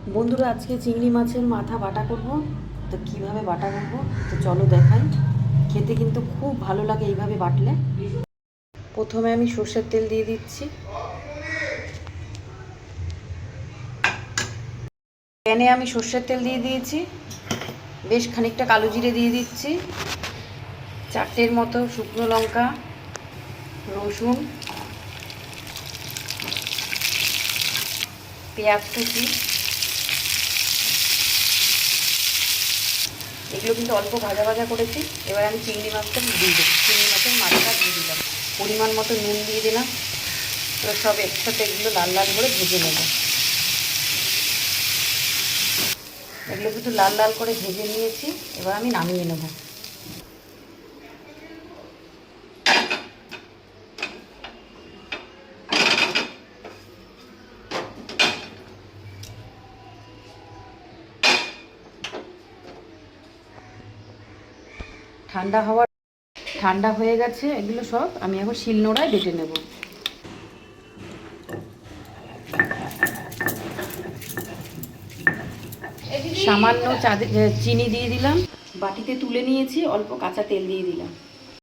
বন্ধুরা, আজকে চিংড়ি মাছের মাথা বাটা করব। তো কিভাবে বাটা করব তো চলো দেখাই। খেতে কিন্তু খুব ভালো লাগে এইভাবে বাটলে। প্রথমে আমি সর্ষের তেল দিয়ে দিচ্ছি। প্যানে আমি সর্ষের তেল দিয়ে দিয়েছি। বেশ খানিকটা কালো জিরে দিয়ে দিচ্ছি, 4টের মতো শুকনো লঙ্কা, রসুন, পেঁয়াজ কুচি। এগুলো কিন্তু অল্প ভাজা ভাজা করেছি। এবার আমি চিংড়ি মাছটা দিয়ে দেবো। চিংড়ি মাছের মাছটা দিয়ে দিলাম, পরিমাণ মতো নুন দিয়ে দিলাম। এবার সব একসাথে এগুলো লাল লাল করে ভেজে নেব। এগুলো কিন্তু লাল লাল করে ভেজে নিয়েছি। এবার আমি নামিয়ে নেব। ঠান্ডা হয়ে গেছে। এগুলো সব আমি এখন শিলনোড়ায় বেটে নেব। সামান্য চিনি দিয়ে দিলাম, বাটিতে তুলে নিয়েছি, অল্প কাঁচা তেল দিয়ে দিলাম।